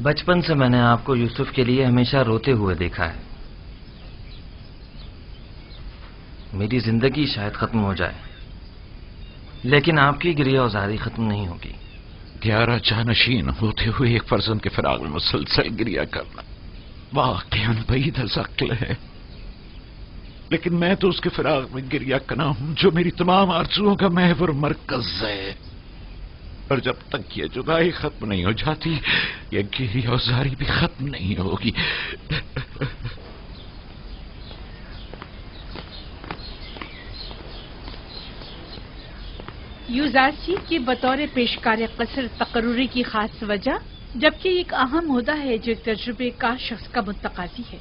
بچپن سے میں نے آپ کو یوسف کے لیے ہمیشہ روتے ہوئے دیکھا ہے. میری زندگی شاید ختم ہو جائے لیکن آپ کی گریہ وزاری ختم نہیں ہوگی. 11 جانشین ہوتے ہوئے ایک فرزند کے فراق میں مسلسل گریہ کرنا واقعاً بعید از عقل ہے، لیکن میں تو اس کے فراق میں گریہ کرنا ہوں جو میری تمام آرزوؤں کا محور مرکز ہے، اور جب تک یہ جدائی ختم نہیں ہو جاتی یہ گریہ وزاری بھی ختم نہیں ہوگی. یوزارسیف کی بطور پیشکار قصر تقرری کی خاص وجہ، جبکہ ایک اہم عہدہ ہے جو ایک تجربے کا شخص کا متقاضی ہے.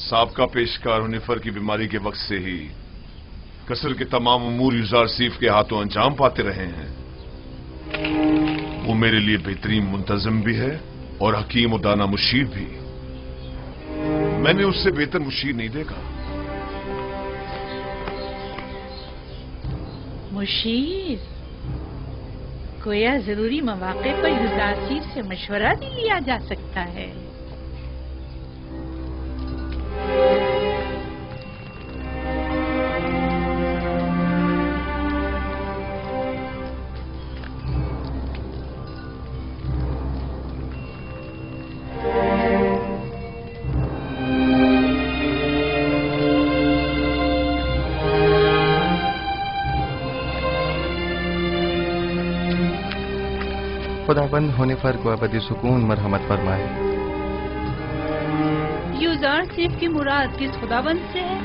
سابقہ پیشکار ہنیفر کی بیماری کے وقت سے ہی قصر کے تمام امور یوزارسیف کے ہاتھوں انجام پاتے رہے ہیں. وہ میرے لیے بہترین منتظم بھی ہے اور حکیم و دانا مشیر بھی. میں نے اس سے بہتر مشیر نہیں دیکھا. مشیر گویا ضروری مواقع پر یوزارسیف سے مشورہ بھی لیا جا سکتا ہے. خداوند ہنیفر کو ابدی سکون مرحمت فرمائے. یوزارسیف کی مراد کس خداوند سے ہے؟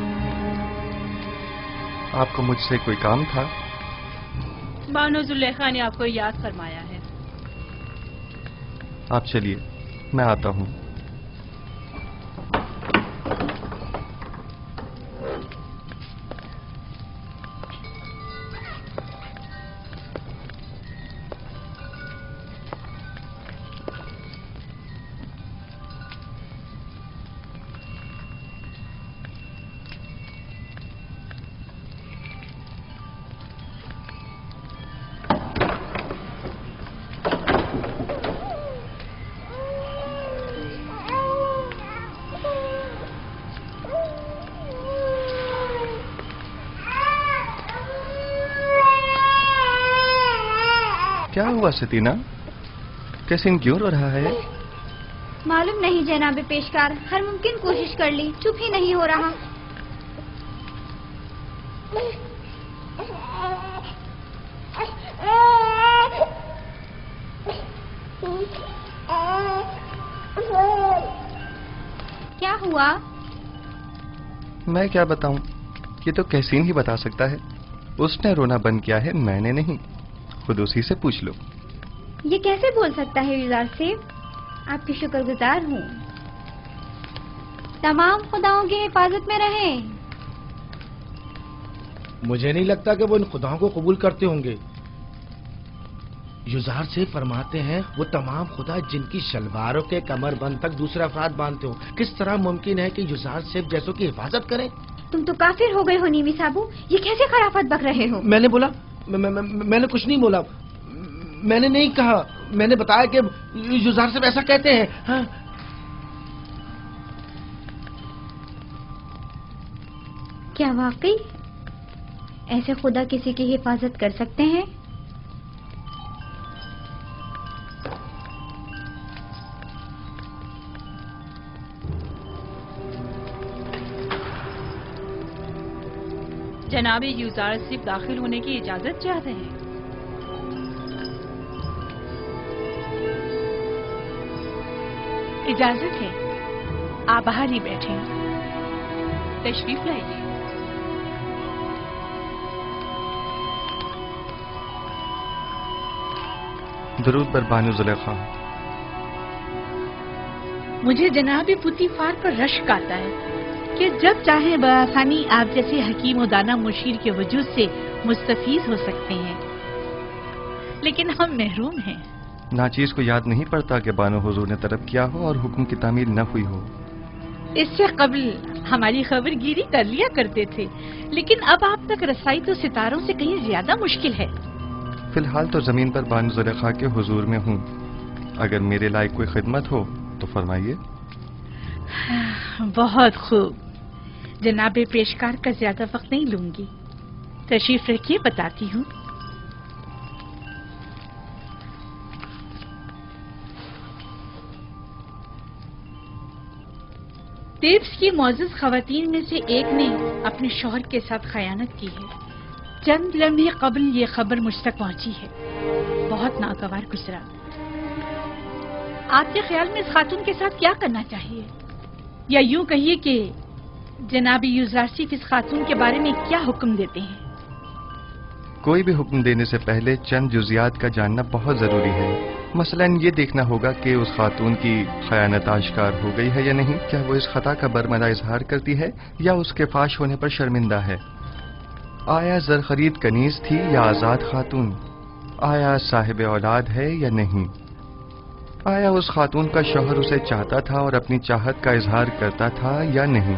آپ کو مجھ سے کوئی کام تھا؟ بانو زلیخا نے آپ کو یاد فرمایا ہے. آپ چلیے میں آتا ہوں. کیا ہوا ستینہ؟ کیسن کیوں رو رہا ہے؟ معلوم نہیں جناب پیشکار، ہر ممکن کوشش کر لی، چپ ہی نہیں ہو رہا. کیا ہوا؟ میں کیا بتاؤں، یہ تو کیسین ہی بتا سکتا ہے. اس نے رونا بند کیا ہے، میں نے نہیں. خود اسی سے پوچھ لو. یہ کیسے بول سکتا ہے یوزارسیف؟ آپ کی شکر گزار ہوں. تمام خداؤں کی حفاظت میں رہیں. مجھے نہیں لگتا کہ وہ ان خداؤں کو قبول کرتے ہوں گے. یوزارسیف فرماتے ہیں وہ تمام خدا جن کی شلواروں کے کمر بند تک دوسرے افراد باندھتے ہوں. کس طرح ممکن ہے کہ یوزارسیف جیسوں کی حفاظت کریں؟ تم تو کافر ہو گئے ہو نیمی صاحبو، یہ کیسے خرافت بک رہے ہو؟ میں نے بولا؟ میں نے کچھ نہیں بولا. میں نے نہیں کہا، میں نے بتایا کہ یوزارسیف ایسا کہتے ہیں. ہاں کیا واقعی ایسے خدا کسی کی حفاظت کر سکتے ہیں؟ جناب یوزارسیف داخل ہونے کی اجازت چاہتے ہیں. اجازت ہے، آپ باہر ہی بیٹھیں. تشریف لائیے. درود بر بانو زلیخا. مجھے جناب پوتیفار پر رشک آتا ہے کہ جب چاہیں بآسانی آپ جیسے حکیم و دانا مشیر کے وجود سے مستفیض ہو سکتے ہیں، لیکن ہم محروم ہیں. ناچیز کو یاد نہیں پڑتا کہ بانو حضور نے طلب کیا ہو اور حکم کی تعمیل نہ ہوئی ہو. اس سے قبل ہماری خبر گیری کر لیا کرتے تھے، لیکن اب آپ تک رسائی تو ستاروں سے کہیں زیادہ مشکل ہے. فی الحال تو زمین پر بانو زلیخا کے حضور میں ہوں. अगर मेरे लायक कोई खिदमत हो तो फरमाइए। बहुत खूब। जनाबे पेशकार का ज्यादा वक्त नहीं लूंगी, तशरीफ रखिए, बताती हूँ। तेब्स की मौजूद खवातीन में से एक ने अपने शौहर के साथ खयानत की है। चंद लम्हे कबल ये खबर मुझ तक पहुंची है। बहुत नागवार गुजरा। आपके ख्याल में इस खातून के साथ क्या करना चाहिए, या यूं कहिए कि जनाब यूजारसीफ इस खातून के बारे में क्या हुक्म देते हैं? कोई भी हुक्म देने से पहले चंद जुजियात का जानना बहुत जरूरी है। मसलन ये देखना होगा कि उस खातून की खयानत आश्कार हो गई है या नहीं, क्या वो इस खता का बरमदा इजहार करती है या उसके फाश होने पर शर्मिंदा है, आया जर खरीद कनीज थी या आजाद खातून, आया साहिब औलाद है या नहीं, आया उस खातून का शौहर उसे चाहता था और अपनी चाहत का इजहार करता था या नहीं,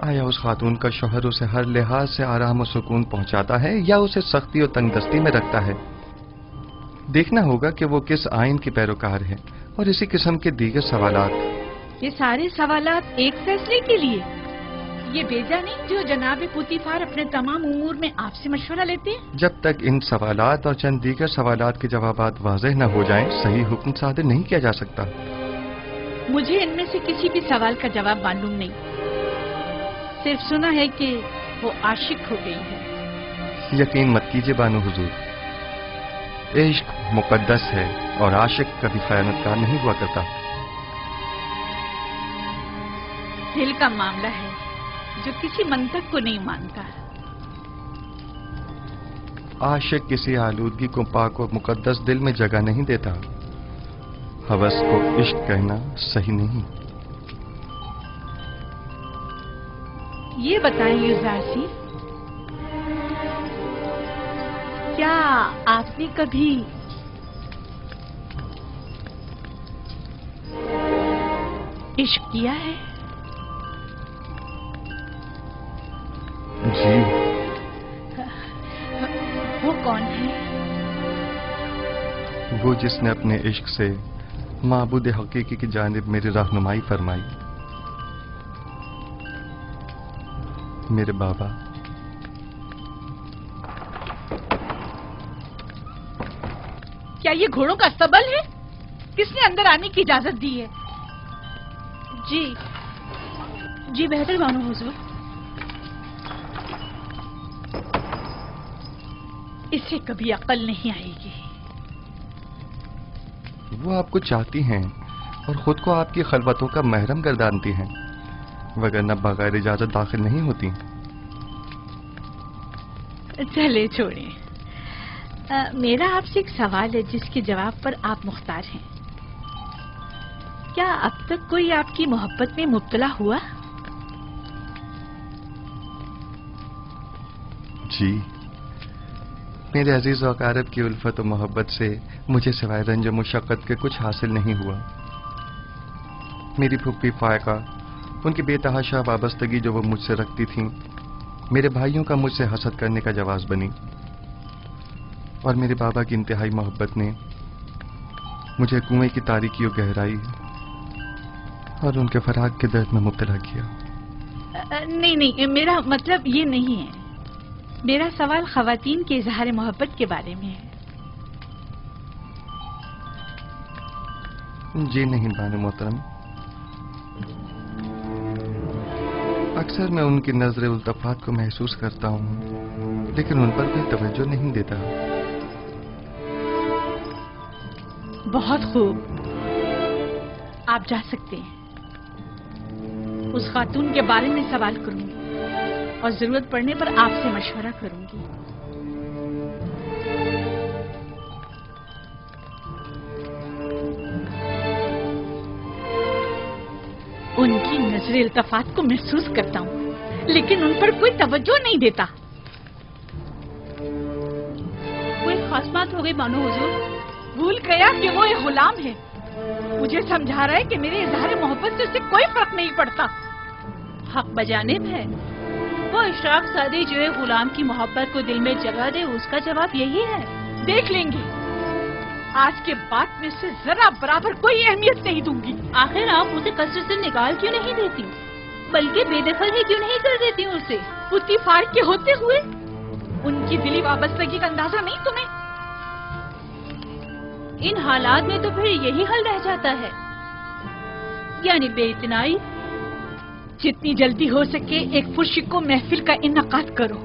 आया उस खातून का शौहर उसे हर लिहाज से आराम और सुकून पहुंचाता है या उसे सख्ती और तंगदस्ती में रखता है। देखना होगा कि वो किस आइन की पैरोकार है और इसी किस्म के दीगर सवालात। ये सारे सवालात एक फैसले के लिए, ये बेजा नहीं जो जनाब पुतीफार अपने तमाम उमूर में आपसे मशवरा लेते हैं? जब तक इन सवालात और चंद दीगर सवालात के जवाबात वाज़ेह न हो जाएं, सही हुक्म सादर नहीं किया जा सकता। मुझे इनमें से किसी भी सवाल का जवाब मालूम नहीं, सिर्फ सुना है कि वो आशिक हो गई है। यकीन मत कीजिए बानो हुजूर, इश्क मुकद्दस है और आशिक कभी खयानतकार नहीं हुआ करता। दिल का मामला है जो किसी मंतक को नहीं मानता। आशिक किसी आलूदगी को पाक और मुकद्दस दिल में जगह नहीं देता। हवस को इश्क कहना सही नहीं। ये बताएं यूजारसी, क्या आपने कभी इश्क किया है? जी। वो कौन है? वो जिसने अपने इश्क से माबूद हकीकी की जानिब मेरी रहनुमाई फरमाई। मेरे बाबा। क्या ये घोड़ों का अस्तबल है? किसने अंदर आने की इजाजत दी है? जी बेहतर मानो हुजूर। इसे कभी अकल नहीं आएगी। वो आपको चाहती हैं और खुद को आपकी खलवतों का महरम गर्दानती हैं, वगरना बगैर इजाजत दाखिल नहीं होती। चले छोड़िए। मेरा आपसे एक सवाल है जिसके जवाब पर आप मुख्तार हैं। क्या अब तक कोई आपकी मोहब्बत में मुब्तला हुआ? जी, मेरे अजीज और अकारब की उल्फत और मोहब्बत से मुझे सिवाय रंज और मुशक्कत के कुछ हासिल नहीं हुआ। मेरी फूफी फायका, उनकी बेतहाशा वाबस्तगी जो वो मुझसे रखती थीं, मेरे भाइयों का मुझसे हसद करने का जवाब बनी, और मेरे बाबा की इंतहाई मोहब्बत ने मुझे कुएं की तारीकी और गहराई और उनके फराग के दर्द में मुब्तला किया। नहीं, मेरा मतलब ये नहीं है। मेरा सवाल खवातीन के इजहार मोहब्बत के बारे में है। जी नहीं बानो मोहतरम, अक्सर मैं उनकी नजर उल्तफात को महसूस करता हूँ, लेकिन उन पर कोई तवज्जो नहीं देता। बहुत खूब, आप जा सकते हैं। उस खातून के बारे में सवाल करूंगी और जरूरत पड़ने पर आपसे मशवरा करूंगी। उनकी नजर इल्तफात को महसूस करता हूँ, लेकिन उन पर कोई तवज्जो नहीं देता। कोई खास बात हो गई मानो हुजूर? भूल गया कि वो एक गुलाम है। मुझे समझा रहा है कि मेरे इजहार मोहब्बत से उसे कोई फर्क नहीं पड़ता। हक बजानिब है। वो इशराक सादी जो है गुलाम की मोहब्बत को दिल में जगा दे, उसका जवाब यही है। देख लेंगे। आज के बाद में से जरा बराबर कोई अहमियत नहीं दूंगी। आखिर आप उसे कसरत से निकाल क्यों नहीं देती, बल्कि बेदखल ही क्यों नहीं कर देती उसे? पुतीफार के होते हुए उनकी दिली वाबस्तगी का अंदाजा नहीं तुम्हें? इन हालात में तो फिर यही हल रह जाता है, यानी बेइतनाई। जितनी जल्दी हो सके एक पुरशिको महफिल का इन्नाकाद करो।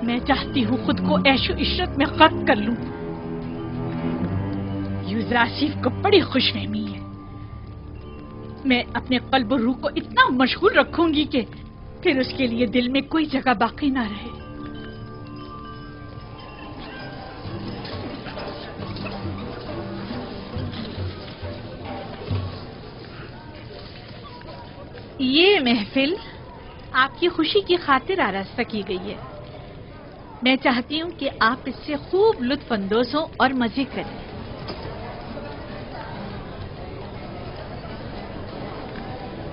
मैं चाहती हूँ खुद को ऐशो इशरत में गर्क कर लूं। यूसुफ को बड़ी खुशफहमी है। मैं अपने कल्ब और रूह को इतना मशगूल रखूंगी कि फिर उसके लिए दिल में कोई जगह बाकी ना रहे। ये महफिल आपकी खुशी की खातिर आरास्ता की गई है। मैं चाहती हूँ कि आप इससे खूब लुत्फ अंदोज हों और मजे करें।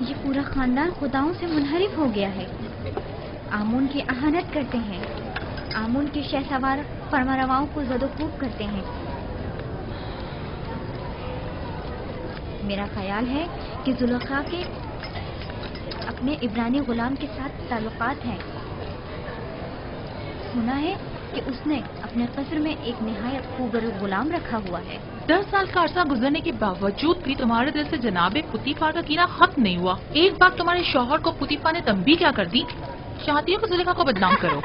ये पूरा खानदान खुदाओं से मुनहरिफ हो गया है। आमून की अहानत करते हैं, आमून के शहसवार फरमारवाओं को ज़दोखूब करते हैं। मेरा ख्याल है कि जुलेखा के अपने इब्रानी गुलाम के साथ ताल्लुकात हैं। सुना है कि उसने अपने कस्र में एक निहायत खूबसूरत गुलाम रखा हुआ है। 10 साल का अरसा गुजरने के बावजूद भी तुम्हारे दिल से जनाबे पुतीफार का कीना खत्म नहीं हुआ। एक बार तुम्हारे शौहर को पुतीफार ने तंबीह क्या कर दी, चाहती हो कि जुलेखा को बदनाम करो।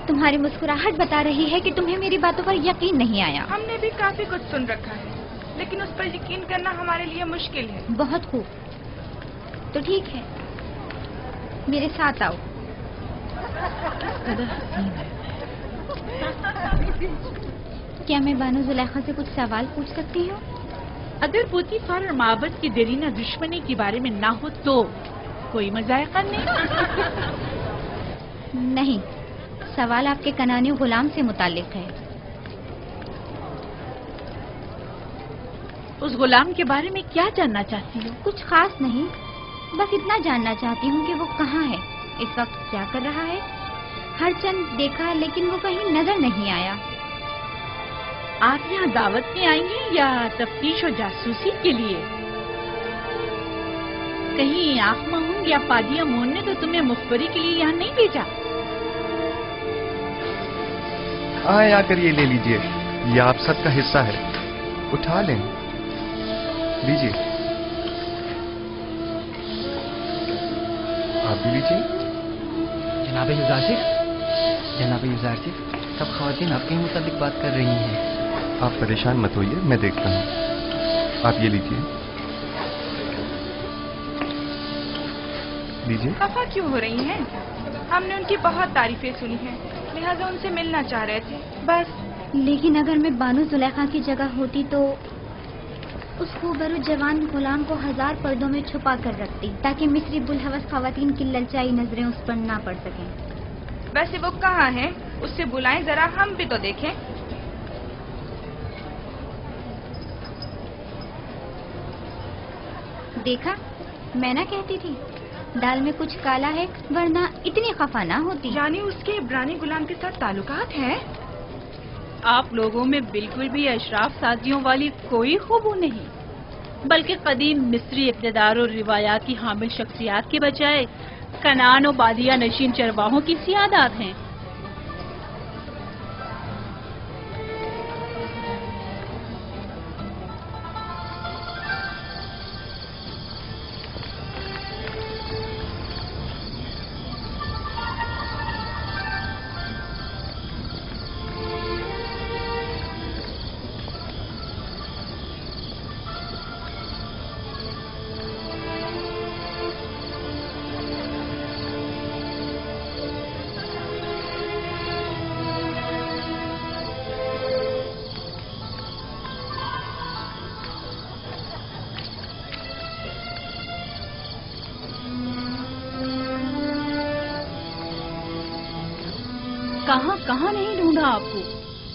तुम्हारी मुस्कुराहट बता रही है कि तुम्हें मेरी बातों पर यकीन नहीं आया। हमने भी काफी कुछ सुन रखा है, लेकिन उस पर यकीन करना हमारे लिए मुश्किल है। बहुत खूब, तो ठीक है, मेरे साथ आओ। क्या मैं बानो जुलेखा से कुछ सवाल पूछ सकती हूँ? अगर पुतीफार और माबद की देरीना दुश्मनी के बारे में ना हो तो कोई मजायका नहीं। नहीं, सवाल आपके कनानी गुलाम से मुताल्लिक है। उस गुलाम के बारे में क्या जानना चाहती हो? कुछ खास नहीं, बस इतना जानना चाहती हूँ कि वो कहाँ है, इस वक्त क्या कर रहा है। हर चंद देखा लेकिन वो कहीं नजर नहीं आया। आप यहाँ दावत में आएंगे या तफ्तीश और जासूसी के लिए? कहीं आँख महूंग या पादिया मोहन ने तो तुम्हें मुखबरी के लिए यहाँ नहीं भेजा? आए आकर ये ले लीजिए, ये आप सबका हिस्सा है, उठा लें, लीजिए। आप भी लीजिए। जनाब यूसुफ, सब ख़वातीन आपके ही मुताबिक बात कर रही हैं। आप परेशान मत होइए, मैं देखता हूँ। आप ये लीजिए, लीजिए। खफा क्यों हो रही हैं? हमने उनकी बहुत तारीफें सुनी हैं, लिहाजा उनसे मिलना चाह रहे थे, बस। लेकिन अगर मैं बानो जुलेखा की जगह होती तो उस खूबसूरत जवान गुलाम को 1000 पर्दों में छुपा कर रखती, ताकि मिस्री बुलहवस ख़वातीन की ललचाई नजरें उस पर ना पड़ सकें। वैसे वो कहाँ है? उससे बुलाएं जरा, हम भी तो देखें। देखा, मैं ना कहती थी, दाल में कुछ काला है, वरना इतनी खफा ना होती। यानी उसके इब्रानी गुलाम के साथ ताल्लुकात हैं? आप लोगों में बिल्कुल भी अशराफ साजियों वाली कोई खूबू नहीं, बल्कि कदीम मिस्री इक़्तिदार और रिवायात की हामिल शख्सियात के बजाय कनान और बादिया नशीन चरवाहों की सियादात हैं। कहाँ कहाँ नहीं ढूंढा आपको,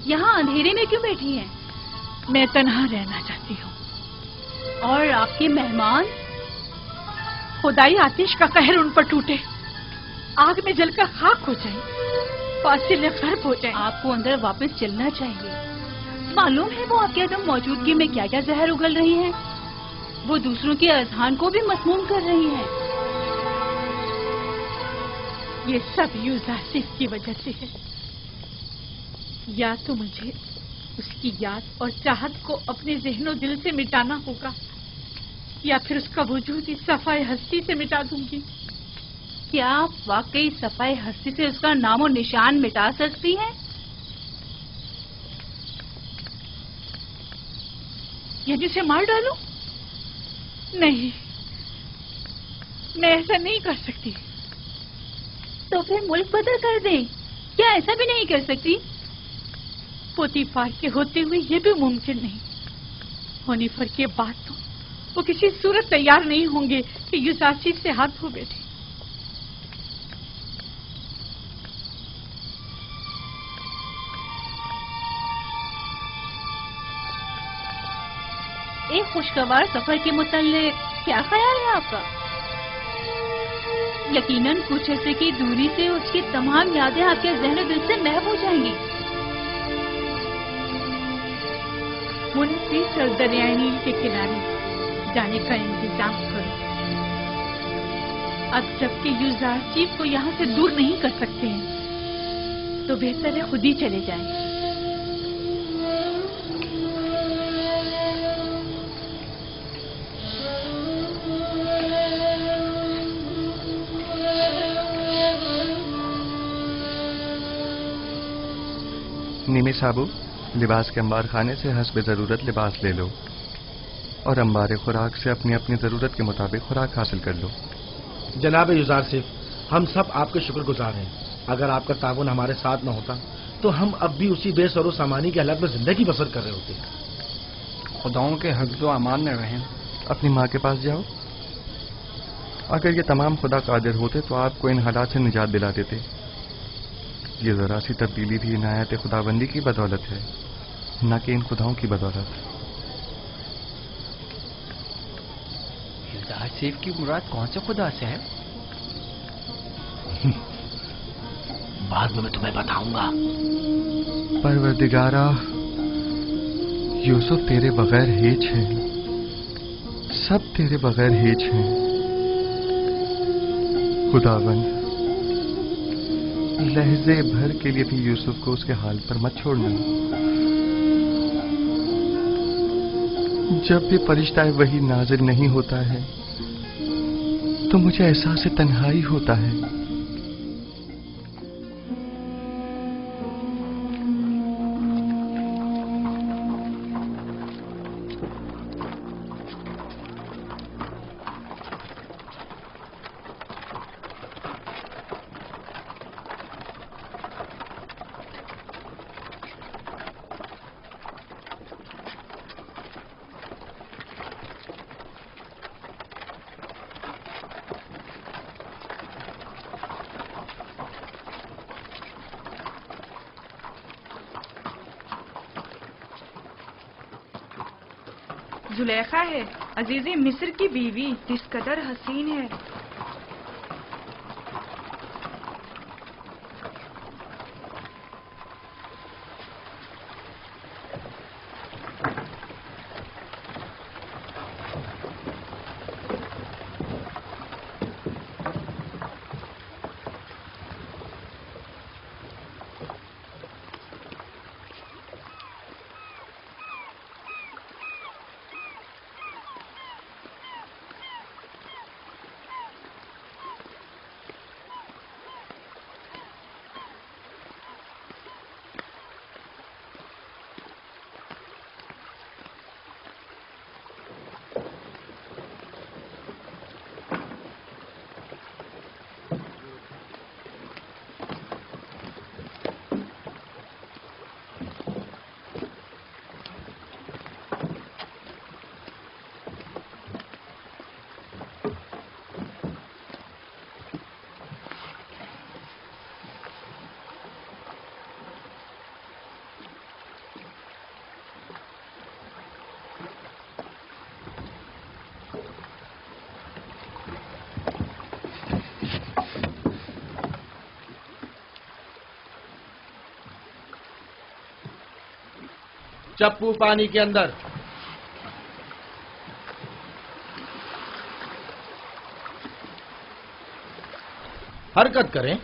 यहाँ अंधेरे में क्यों बैठी हैं? मैं तन्हा रहना चाहती हूँ। और आपके मेहमान? खुदाई आतिश का कहर उन पर टूटे, आग में जलकर खाक हो जाए। फासिले खर्ब हो जाए। आपको अंदर वापस चलना चाहिए। मालूम है वो आपके अदम मौजूदगी में क्या क्या जहर उगल रही हैं। वो दूसरों के अजहान को भी मसमूम कर रही हैं। ये सब यूजासिफ की वजह से है। या तो मुझे उसकी याद और चाहत को अपने ज़हनो दिल से मिटाना होगा, या फिर उसका वजूद इस सफाए हस्ती से मिटा दूंगी। क्या आप वाकई सफाई हस्ती से उसका नामो निशान मिटा सकती हैं? यदि उसे मार डालूं? नहीं, मैं ऐसा नहीं कर सकती। तो फिर मुल्क बदल कर दें। क्या ऐसा भी नहीं कर सकती? पोतीफार के होते हुए ये भी मुमकिन नहीं। होनीफर के बाद तो वो किसी सूरत तैयार नहीं होंगे कि यूजासिफ से हाथ धो बैठे। एक खुशगवार सफर के मुताल्लिक क्या ख्याल है आपका? यकीनन कुछ ऐसे की दूरी से उसकी तमाम यादें आपके ज़हन दिल से महव हो जाएंगी। मुंशी और दरियाई नील के किनारे जाने का इंतजाम करो। अब जबकि यूजासिफ को यहाँ से दूर नहीं कर सकते हैं, तो बेहतर है खुद ही चले जाएं। निमी साबू, लिबास के अंबार खाने से हस्ब ज़रूरत लिबास ले लो और अंबार खुराक से अपनी अपनी ज़रूरत के मुताबिक खुराक हासिल कर लो। जनाब यूजासिफ, हम सब आपके शुक्रगुजार हैं। अगर आपका ताउन हमारे साथ न होता तो हम अब भी उसी बेसरो सामानी के हालत में जिंदगी बसर कर रहे होते। खुदाओं के हिफ्ज़ व अमान में रहें। अपनी माँ के पास जाओ। अगर ये तमाम खुदा कादिर होते तो आपको इन हालात से निजात दिला देते। ये जरा सी तब्दीली भी इनायत खुदाबंदी की बदौलत है, न कि इन खुदाओं की बदौलत। यूजासिफ की मुराद कौन से खुदा से है? बाद में मैं तुम्हें बताऊंगा। परवरदिगारा, यूसुफ तेरे बगैर हेज है, सब तेरे बगैर हेज हैं। खुदावंद, लहजे भर के लिए भी यूसुफ को उसके हाल पर मत छोड़ना। जब भी फरिश्ता वही नाज़िल नहीं होता है तो मुझे एहसास तन्हाई होता है। जुलेखा है, अजीज़े मिस्र की बीवी, किस कदर हसीन है। चप्पू पानी के अंदर। हरकत करें।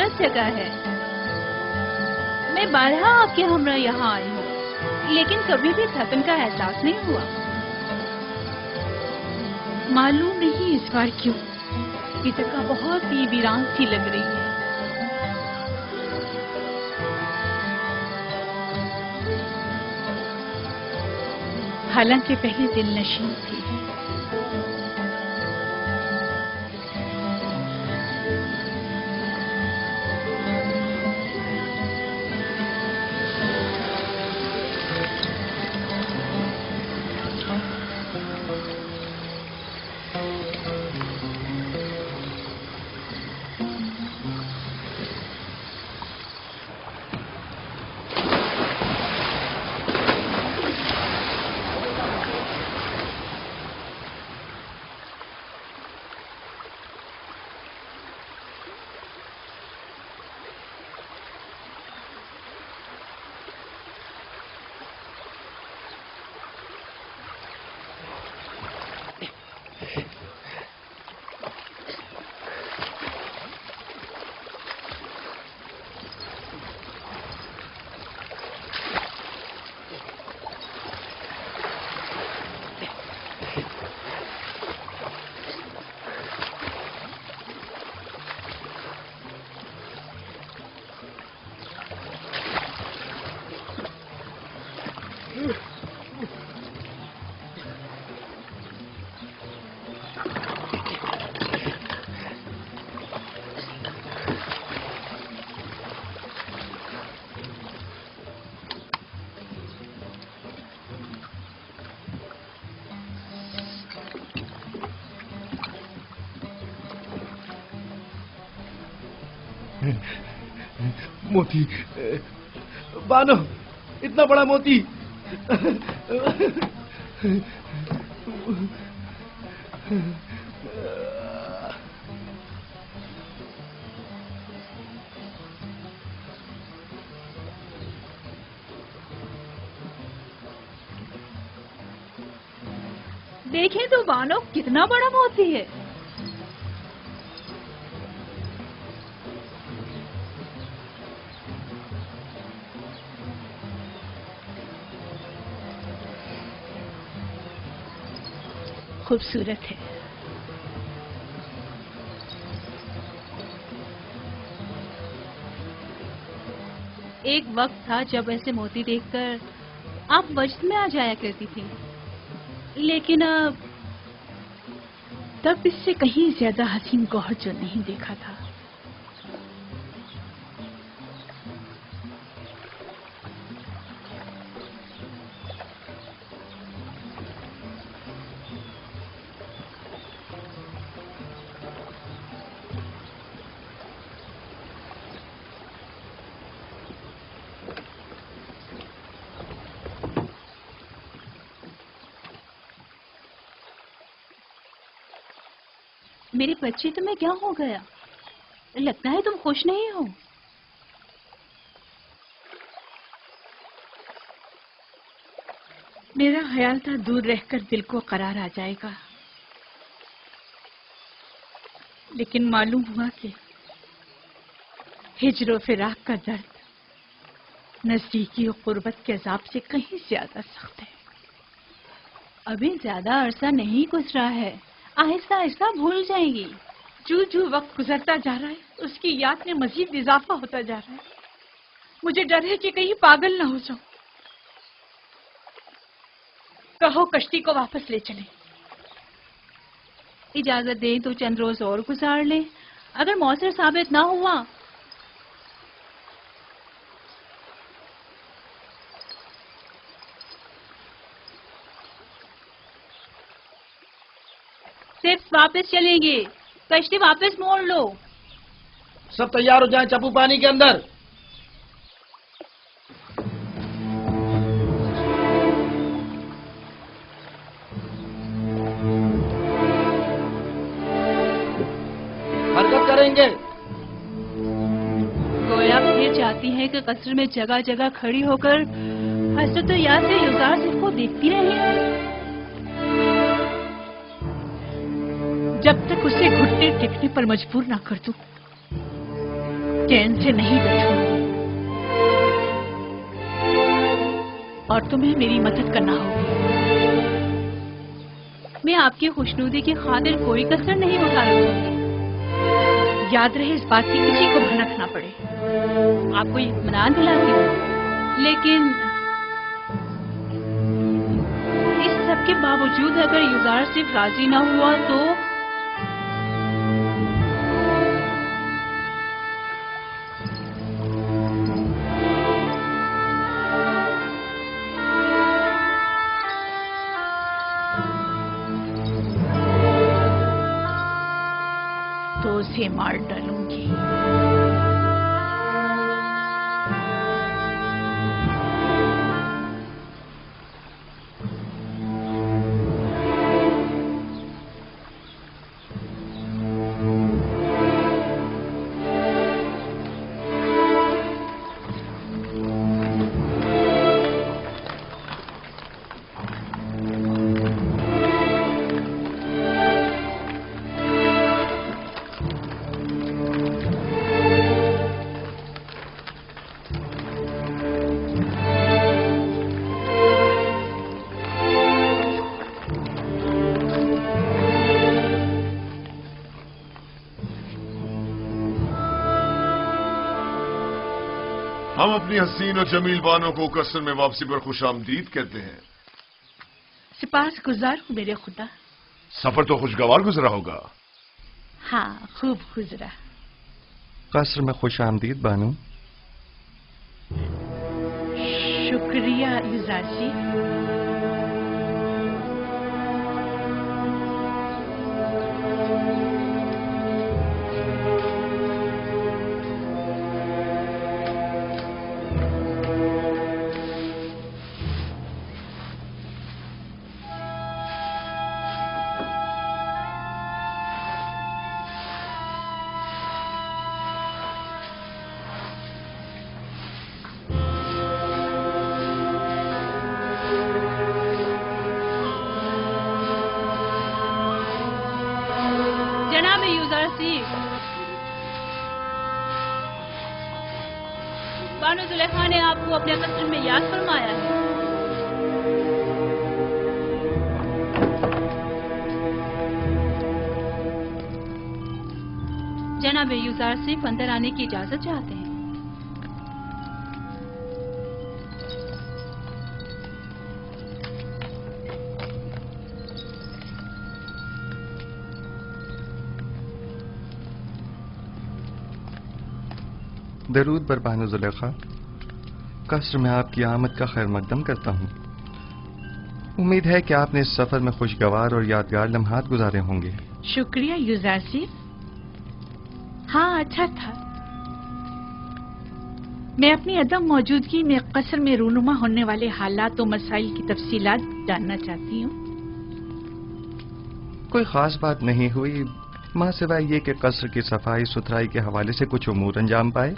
खूबसूरत जगह है। मैं बारहा आपके हमरा यहाँ आई हूँ, लेकिन कभी भी थकन का एहसास नहीं हुआ। मालूम नहीं इस बार क्यों ये जगह बहुत ही वीरान सी लग रही है। हालांकि पहले दिल नशीन थी। मोती, बानो, इतना बड़ा मोती। देखें तो बानो, कितना बड़ा मोती है। खूबसूरत है। एक वक्त था जब ऐसे मोती देखकर आप वजद में आ जाया करती थी, लेकिन अब तब इससे कहीं ज्यादा हसीन गौहर जो नहीं देखा था। मेरी बच्ची, तुम्हें क्या हो गया? लगता है तुम खुश नहीं हो। मेरा ख्याल था दूर रहकर दिल को करार आ जाएगा, लेकिन मालूम हुआ कि हिज्र फिराक का दर्द नजदीकी और कुर्बत के अजाब से कहीं ज्यादा सख्त है। अभी ज्यादा अरसा नहीं गुजरा है, आहिस्ता आहिस्ता भूल जाएगी। जो जो वक्त गुजरता जा रहा है उसकी याद में मजीद इजाफा होता जा रहा है। मुझे डर है कि कहीं पागल ना हो जाऊं। कहो कश्ती को वापस ले चले। इजाजत दें तो चंद रोज और गुजार ले। अगर मौसर साबित ना हुआ सिर्फ वापस चलेंगे। कश्ती वापस मोड़ लो। सब तैयार हो जाएं, चप्पू पानी के अंदर। हरकत करेंगे। गोया फिर चाहती है कि कस्र में जगह जगह खड़ी होकर हसरत याद से युजार को देखती रहे, जब तक उसे घुटने टेकने पर मजबूर ना कर दूं। चैन से नहीं बैठूंगी और तुम्हें मेरी मदद करना होगी। मैं आपकी खुशनुदी की खातिर कोई कसर नहीं उठा रखूंगी। याद रहे इस बात की किसी को भनक ना पड़े। आपको इत्मीनान दिलाती हूँ, लेकिन इस सब के बावजूद अगर युजार सिर्फ राजी ना हुआ तो उसे मार डालूंगी। हम अपनी हसीन और जमील बानों को कसर में वापसी पर खुशामदीद कहते हैं। सिपास गुजार हूँ मेरे खुदा। सफर तो खुशगवार गुजरा होगा। हाँ, खूब गुजरा। कसर में खुश आमदीद बानो। शुक्रिया युजारसी। जनाब युजारसी, बानो जुलेखा ने आपको अपने कसर में याद फरमाया है। जनाब युजारसी अंदर आने की इजाजत चाहते हैं। दरूद बर बानो जुलेखा। कसर में आपकी आमद का खैर मकदम करता हूँ। उम्मीद है कि आपने इस सफर में खुशगवार और यादगार लम्हात गुजारे होंगे। शुक्रिया युजारसी। हाँ, अच्छा था। मैं अपनी अदम मौजूदगी में कसर में रूनुमा होने वाले हालात और मसाइल की तफसीलात जानना चाहती हूँ। कोई खास बात नहीं हुई, मां सिवाय ये कि कसर की सफाई सुथराई के हवाले से कुछ उमूर अंजाम पाए।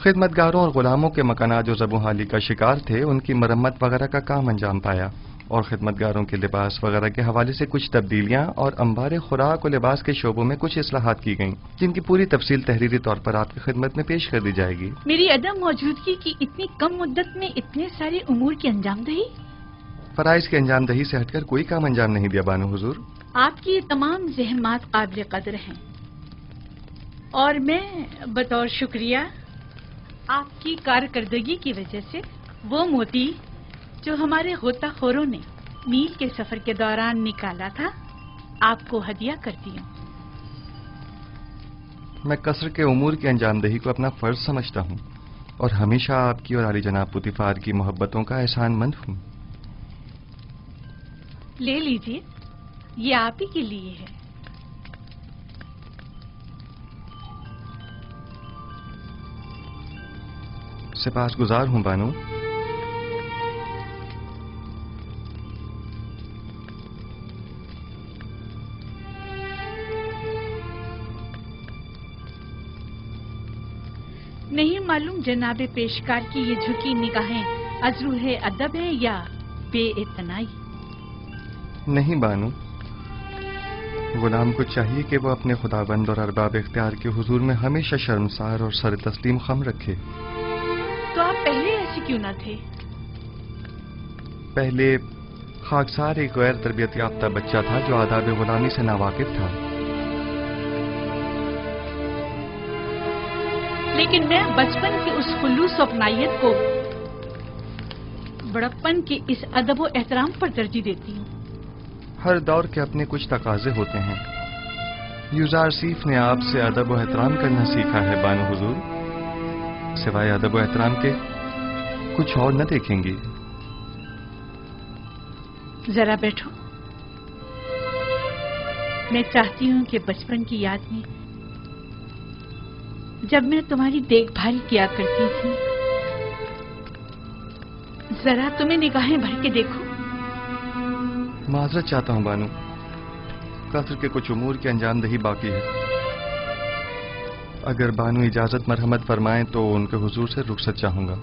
खिदमतगारों और गुलामों के मकानात जो ज़बूहाली का शिकार थे उनकी मरम्मत वगैरह का काम अंजाम पाया और खिदमतगारों के लिबास वगैरह के हवाले से कुछ तब्दीलियां और अंबार खुराक और लिबास के शोबों में कुछ इस्लाहात की गईं, जिनकी पूरी तफसील तहरीरी तौर पर आपकी खिदमत में पेश कर दी जाएगी। मेरी अदम मौजूदगी की इतनी कम मुद्दत में इतने सारे उमूर की अंजामदही? फराइज की अंजामदही से हटकर कोई काम अंजाम नहीं दिया बानो हुजूर। आपकी ये तमाम ज़हमात काबिल कदर हैं और मैं बतौर शुक्रिया आपकी कारकर्दगी की वजह से वो मोती जो हमारे गोताखोरों ने मील के सफर के दौरान निकाला था आपको हदिया करती हूँ। मैं कसर के उमूर की अंजामदही को अपना फर्ज समझता हूँ और हमेशा आपकी और आली जनाब पुतिफार की मोहब्बतों का एहसानमंद हूँ। ले लीजिए, ये आप ही के लिए है। सिपासगुजार हूँ बानो। नहीं मालूम जनाबे पेशकार की ये झुकी निगाहें अज़रूहे अदब है या बेइतनाई? नहीं बानो, غلام کو چاہیے کہ وہ اپنے خداوند اور ارباب اختیار کے حضور میں ہمیشہ شرمسار اور سر تسلیم خم رکھے۔ تو آپ پہلے ایسے کیوں نہ تھے؟ پہلے خاکسار ایک غیر تربیت یافتہ بچہ تھا جو آداب غلامی سے ناواقف تھا۔ لیکن میں بچپن کی اس خلوص و اپنائیت کو بڑپن کے اس ادب و احترام پر ترجیح دیتی ہوں۔ ہر دور کے اپنے کچھ تقاضے ہوتے ہیں۔ یوزار سیف نے آپ سے ادب و احترام کرنا سیکھا ہے بانو حضور، سوائے ادب و احترام کے کچھ اور نہ دیکھیں گی۔ ذرا بیٹھو، میں چاہتی ہوں کہ بچپن کی یاد میں جب میں تمہاری دیکھ بھال کیا کرتی تھی، ذرا تمہیں نگاہیں بھر کے دیکھو۔ معذرت چاہتا ہوں بانو، قصر کے کچھ امور کی انجام دہی باقی ہے۔ اگر بانو اجازت مرحمت فرمائیں تو ان کے حضور سے رخصت چاہوں گا۔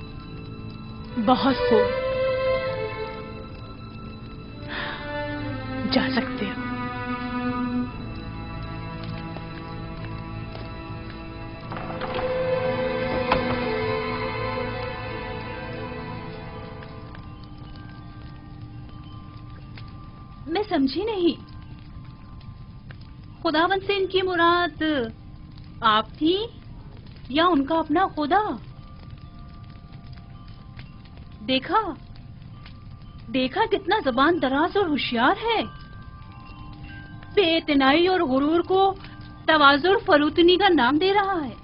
بہت خوب، جا سکتے ہو۔ میں سمجھی نہیں، خداوند سے ان کی مراد آپ تھی یا ان کا اپنا خدا؟ دیکھا کتنا زبان دراز اور ہوشیار ہے، بے اعتنائی اور غرور کو تواضع اور فروتنی کا نام دے رہا ہے۔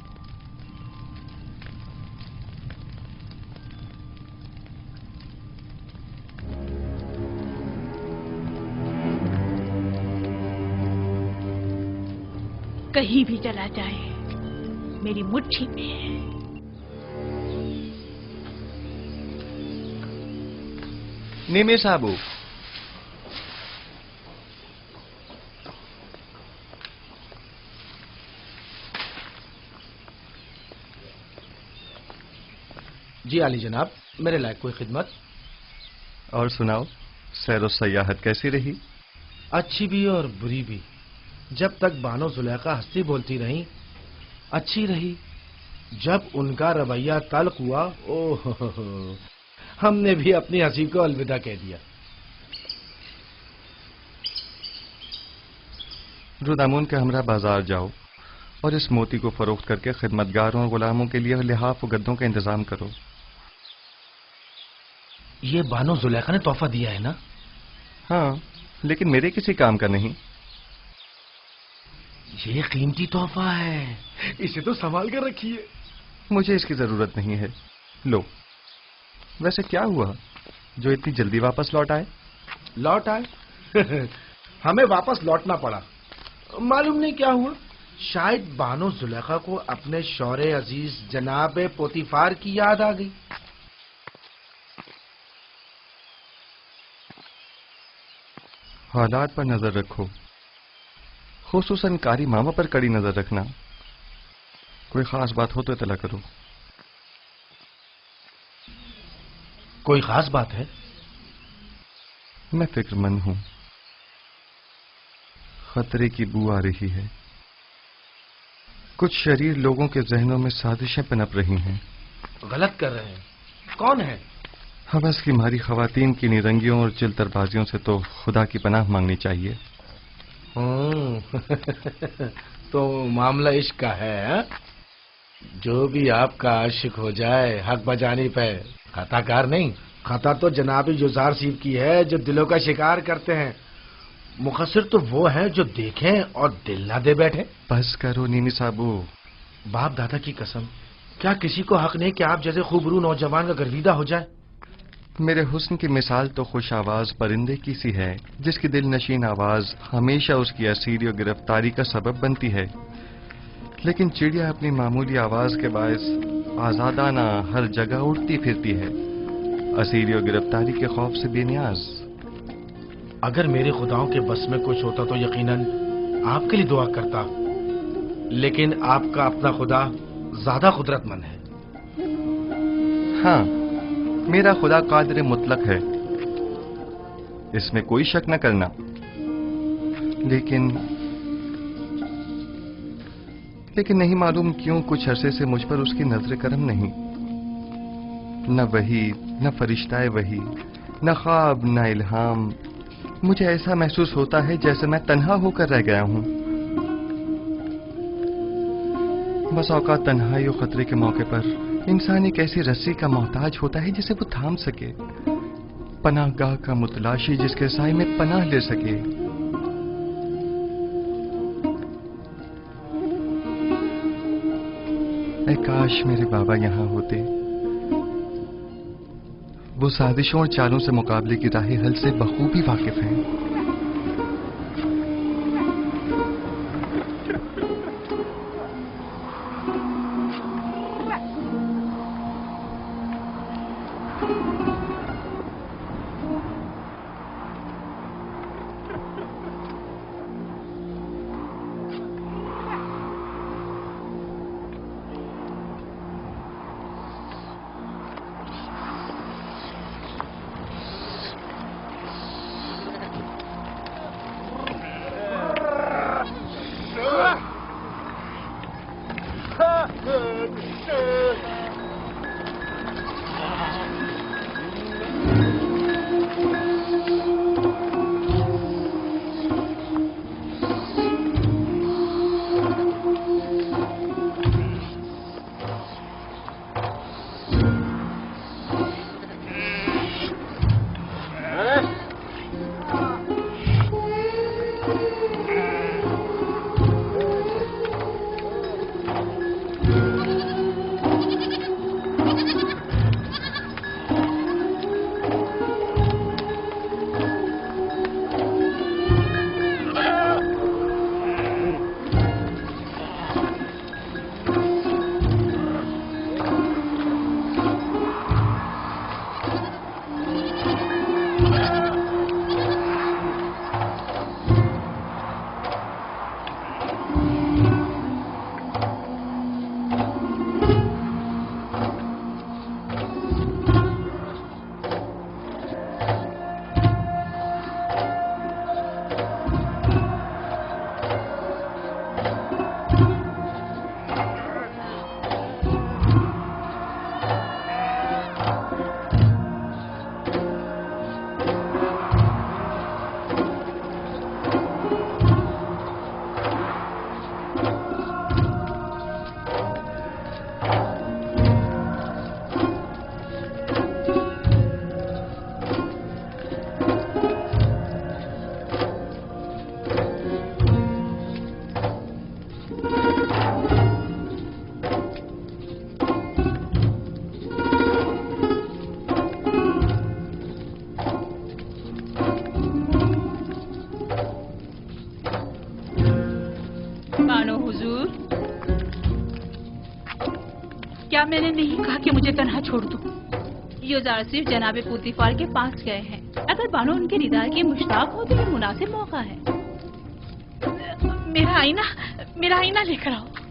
کہیں بھی چلا جائے میری مٹھی میں ہے۔ نیمے صاحبو، جی علی جناب، میرے لائق کوئی خدمت؟ اور سناؤ، سیر و سیاحت کیسی رہی؟ اچھی بھی اور بری بھی۔ جب تک بانو زلیخا ہنستی بولتی رہیں اچھی رہی، جب ان کا رویہ تلخ ہوا ہم نے بھی اپنی ہنسی کو الوداع کہہ دیا۔ رودامون کے ہمراہ بازار جاؤ اور اس موتی کو فروخت کر کے خدمتگاروں اور غلاموں کے لیے لحاف و گدوں کا انتظام کرو۔ یہ بانو زلیخا نے تحفہ دیا ہے نا؟ ہاں، لیکن میرے کسی کام کا نہیں۔ یہ قیمتی تحفہ ہے، اسے تو سنبھال کر رکھیے۔ مجھے اس کی ضرورت نہیں ہے، لو۔ ویسے کیا ہوا جو اتنی جلدی واپس لوٹ آئے؟ لوٹ آئے؟ ہمیں واپس لوٹنا پڑا، معلوم نہیں کیا ہوا۔ شاید بانو زلیخا کو اپنے شوہر عزیز جناب پوتیفار کی یاد آ گئی۔ حالات پر نظر رکھو، خصوصاً کاری ماما پر کڑی نظر رکھنا۔ کوئی خاص بات ہو تو اطلاع کرو۔ کوئی خاص بات ہے؟ میں فکر مند ہوں، خطرے کی بو آ رہی ہے۔ کچھ شریر لوگوں کے ذہنوں میں سازشیں پنپ رہی ہیں۔ غلط کر رہے ہیں؟ کون ہے؟ حوث کی ماری خواتین کی نیرنگیوں اور چلتر بازیوں سے تو خدا کی پناہ مانگنی چاہیے۔ تو معاملہ عشق کا ہے؟ جو بھی آپ کا عاشق ہو جائے حق بجانی پہ خطا کار نہیں۔ خطا تو جناب یوزار سیف کی ہے جو دلوں کا شکار کرتے ہیں، مقصر تو وہ ہیں جو دیکھیں اور دل نہ دے بیٹھے۔ بس کرو نیمی صاحبو۔ باپ دادا کی قسم، کیا کسی کو حق نہیں کہ آپ جیسے خوبرو نوجوان کا گرویدہ ہو جائے؟ میرے حسن کی مثال تو خوش آواز پرندے کی سی ہے جس کی دل نشین آواز ہمیشہ اس کی اسیری و گرفتاری کا سبب بنتی ہے، لیکن چڑیا اپنی معمولی آواز کے باعث آزادانہ ہر جگہ اڑتی پھرتی ہے، اسیری و گرفتاری کے خوف سے بے نیاز۔ اگر میرے خداؤں کے بس میں کچھ ہوتا تو یقیناً آپ کے لیے دعا کرتا، لیکن آپ کا اپنا خدا زیادہ قدرت مند ہے۔ ہاں، میرا خدا قادر مطلق ہے، اس میں کوئی شک نہ کرنا، لیکن لیکن نہیں معلوم کیوں کچھ عرصے سے مجھ پر اس کی نظر کرم نہیں. نہ وحی، نہ فرشتہ وحی، نہ خواب، نہ الہام. مجھے ایسا محسوس ہوتا ہے جیسے میں تنہا ہو کر رہ گیا ہوں. بس اوقات تنہائی و خطرے کے موقع پر انسان ایک ایسی رسی کا محتاج ہوتا ہے جسے وہ تھام سکے، پناہ گاہ کا متلاشی جس کے سائے میں پناہ لے سکے. اے کاش میرے بابا یہاں ہوتے. وہ سازشوں اور چالوں سے مقابلے کی راہ حل سے بخوبی واقف ہیں. کیا میں نے نہیں کہا کہ مجھے تنہا چھوڑ دو؟ یوزار صرف جناب پوتیفار کے پاس گئے ہیں. اگر بانو ان کے دیدار کے مشتاق ہو تو یہ مناسب موقع ہے. میرا آئینہ لے کر آؤ.